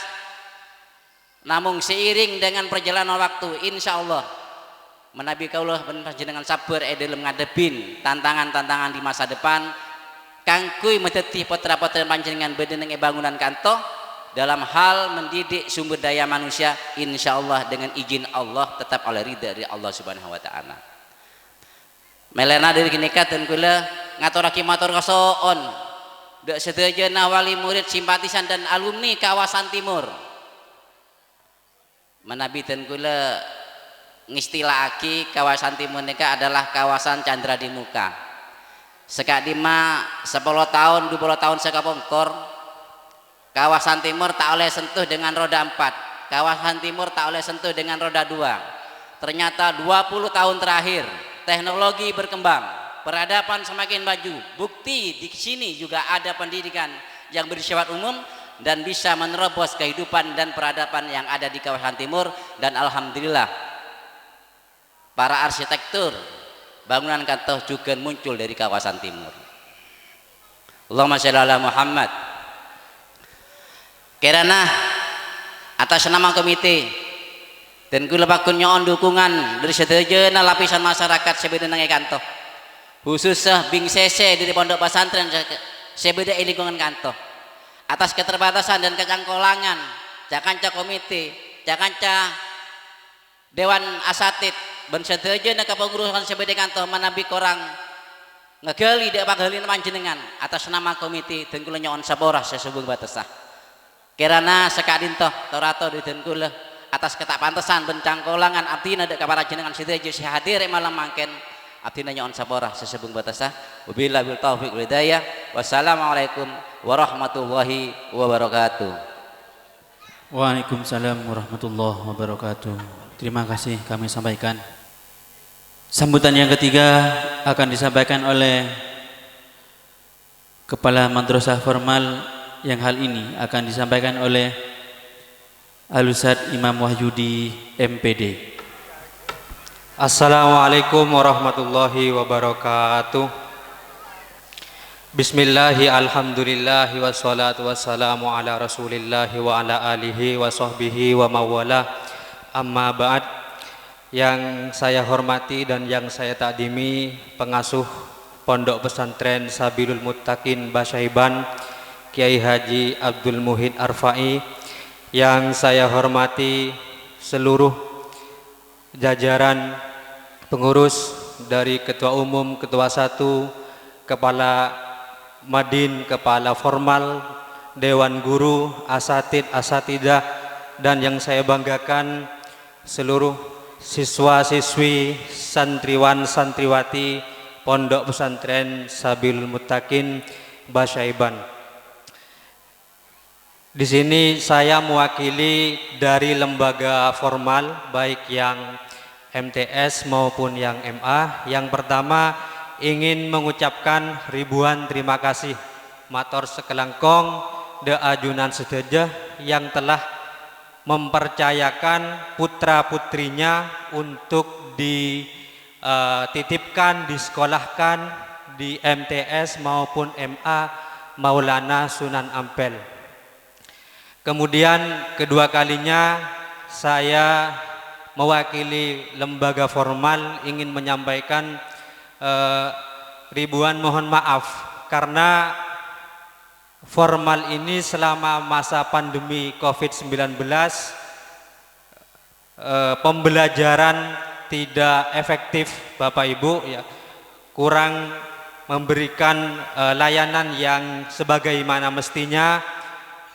Speaker 6: Namun seiring dengan perjalanan waktu insya Allah menabi kaulah panjenengan sabar dalam ngadepin tantangan-tantangan di masa depan kangkui medeti putra-putri panjenengan bedeneng bangunan kanto dalam hal mendidik sumber daya manusia insya Allah dengan izin Allah tetap oleh ridha dari Allah subhanahu wa ta'ala. Melena dari kinika dan kula ngaturaki matur kasoon dek sedaya wali murid simpatisan dan alumni kawasan timur menabi dan kula ngistilahaki kawasan timur nika adalah kawasan Chandra di Muka sekak dima 10 tahun 20 tahun sekapongkor kawasan timur tak oleh sentuh dengan roda 4, kawasan timur tak oleh sentuh dengan roda 2. Ternyata 20 tahun terakhir teknologi berkembang, peradaban semakin maju. Bukti di sini juga ada pendidikan yang bersifat umum dan bisa menerobos kehidupan dan peradaban yang ada di kawasan timur. Dan alhamdulillah para arsitektur bangunan kantor juga muncul dari kawasan timur. Allahumma sholli ala Muhammad. Karena atas nama komite dan kula pakun nyoon dukungan dari sedaya lapisan masyarakat sebenarnya kanto khususnya bing sese dari pondok pesantren sebeda lingkungan kanto atas keterbatasan dan kecangkolangan jakanca komite jakanca dewan asatid ben sedaya kepengurusan sebeda kanto menabi korang ngegali dek pagalin panjenengan atas nama komite dan kula nyoon saborah sesubung batasah. Kirana sekadintoh torato di kula atas ketapantesan bencangkolangan abdina dek para jenengan sedaya hadir malam mangken abdina nyon saborah sesebung batasah wabillahi taufiq wal hidayah wassalamualaikum warahmatullahi wabarakatuh.
Speaker 1: Waalaikumsalam warahmatullahi wabarakatuh. Terima kasih kami sampaikan. Sambutan yang ketiga akan disampaikan oleh Kepala Madrasah Formal yang hal ini akan disampaikan oleh Al-Ustadz Imam Wahyudi MPD.
Speaker 7: Assalamualaikum warahmatullahi wabarakatuh. Bismillahi alhamdulillahi wassalatu wassalamu ala rasulillahi wa ala alihi wa sahbihi wa mawala. Amma ba'd. Yang saya hormati dan yang saya takdimi pengasuh Pondok Pesantren Sabilul Muttaqin Basyaiban Kiai Haji Abdul Muhid Arfai. Yang saya hormati seluruh jajaran pengurus dari Ketua Umum, Ketua Satu, Kepala Madin, Kepala Formal, Dewan Guru, Asatid, Asatidah, dan yang saya banggakan seluruh siswa-siswi, santriwan, santriwati Pondok Pesantren Sabilul Muttaqin Basyaiban. Di sini saya mewakili dari lembaga formal baik yang MTS maupun yang MA. Yang pertama ingin mengucapkan ribuan terima kasih matur sekelangkong de ajunan sedejah yang telah mempercayakan putra putrinya untuk dititipkan, disekolahkan di MTS maupun MA Maulana Sunan Ampel. Kemudian kedua kalinya saya mewakili lembaga formal ingin menyampaikan ribuan mohon maaf karena formal ini selama masa pandemi COVID-19 pembelajaran tidak efektif Bapak Ibu ya, kurang memberikan layanan yang sebagaimana mestinya.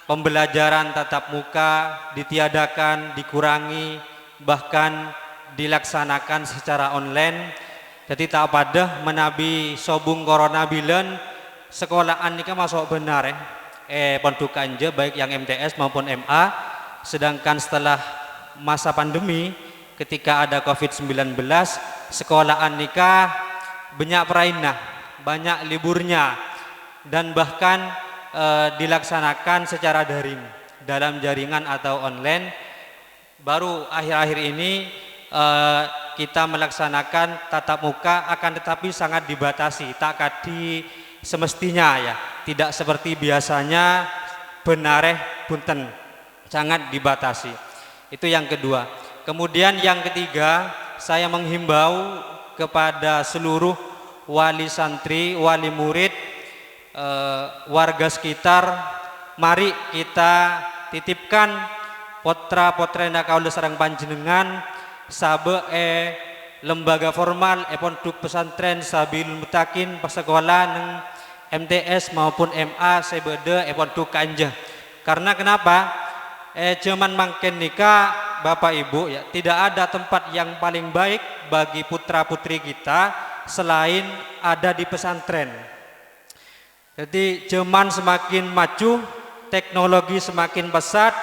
Speaker 7: Pembelajaran tatap muka ditiadakan, dikurangi, bahkan dilaksanakan secara online. Jadi tak pada menabi sobung corona bilen sekolahan ini kan masuk benar pondukan je baik yang MTS maupun MA. Sedangkan setelah masa pandemi ketika ada COVID-19 sekolahan nikah banyak perainah, banyak liburnya dan bahkan dilaksanakan secara daring dalam jaringan atau online. Baru akhir-akhir ini kita melaksanakan tatap muka akan tetapi sangat dibatasi, tak kadi semestinya ya, tidak seperti biasanya benareh punten, sangat dibatasi. Itu yang kedua. Kemudian yang ketiga, saya menghimbau kepada seluruh wali santri, wali murid, warga sekitar, mari kita titipkan potra potrena kaula sareng panjenengan sabe lembaga formal Pondok Pesantren Sabilul Muttaqin pasekolah neng MTS maupun MA sebede pondok kanjah. Karena kenapa? Cuman mangken nikah Bapak Ibu ya, tidak ada tempat yang paling baik bagi putra putri kita selain ada di pesantren. Jadi zaman semakin maju, teknologi semakin pesat,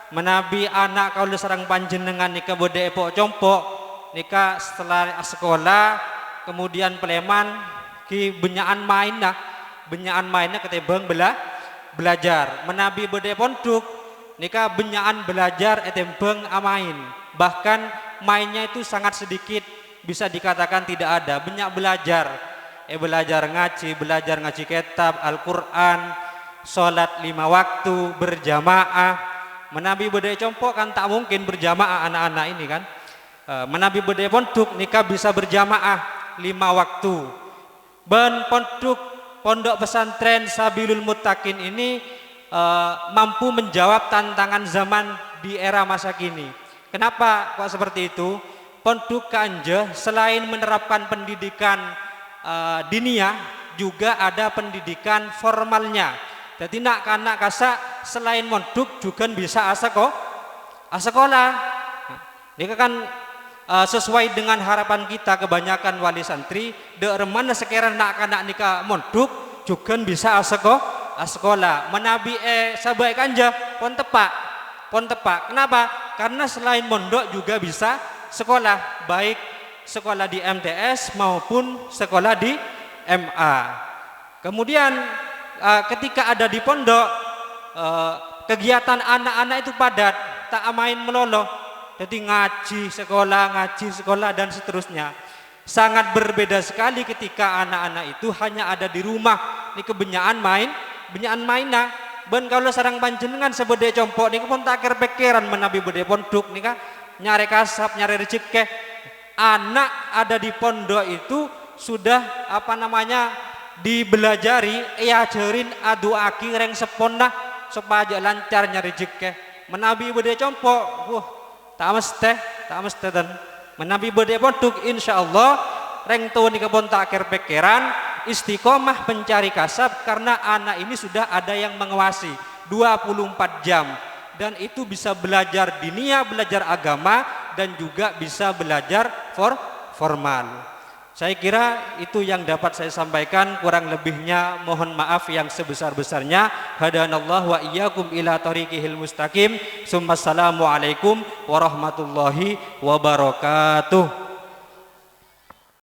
Speaker 7: menabi anak kaula sareng panjenengan nikah bode epok compok, nikah setelah sekolah, kemudian peleman ki benyaan mainnya ketebeng belajar. Menabi bode pondok, nikah benyaan belajar etembeng amain. Bahkan mainnya itu sangat sedikit, bisa dikatakan tidak ada, banyak belajar. Belajar ngaji kitab Al-Quran, sholat 5 waktu berjamaah. Menabi budaya compok kan tak mungkin berjamaah anak-anak ini kan. Menabi budaya pondok nikah bisa berjamaah 5 waktu. Ben pondok pesantren Sabilul Muttaqin ini mampu menjawab tantangan zaman di era masa kini. Kenapa kok seperti itu? Pondok Kanje selain menerapkan pendidikan diniyah juga ada pendidikan formalnya. Jadi nak kanak kasa selain mondok juga bisa asekolah. Ini kan sesuai dengan harapan kita kebanyakan wali santri de remana sekira nak kanak nikah mondok juga bisa asekolah. Menabi sabai kanja pon tepak. Kenapa? Karena selain mondok juga bisa sekolah, baik sekolah di MTS maupun sekolah di MA. Kemudian ketika ada di pondok kegiatan anak-anak itu padat, tak main meloloh. Jadi ngaji sekolah dan seterusnya. Sangat berbeda sekali ketika anak-anak itu hanya ada di rumah. Ini kebenyaan mainan. Ben kalau sarang panjenengan sebede compok niku pun tak pikiran menabi bede pondok nika nyari kasap, nyari rezeki. Anak ada di pondok itu sudah dibelajari, ajarin adu aki reng sepona supaya lancar nyari rezeki. Menabi bede compok, tak mesti dan menabi bede pondok insyaallah reng tuh nika pun tak pikiran istiqomah pencari kasab karena anak ini sudah ada yang mengawasi 24 jam dan itu bisa belajar dinia, belajar agama dan juga bisa belajar formal. Saya kira itu yang dapat saya sampaikan, kurang lebihnya mohon maaf yang sebesar-besarnya. Hadanallahu wa iyyakum ila thariqihil mustaqim. Assalamualaikum warahmatullahi wabarakatuh.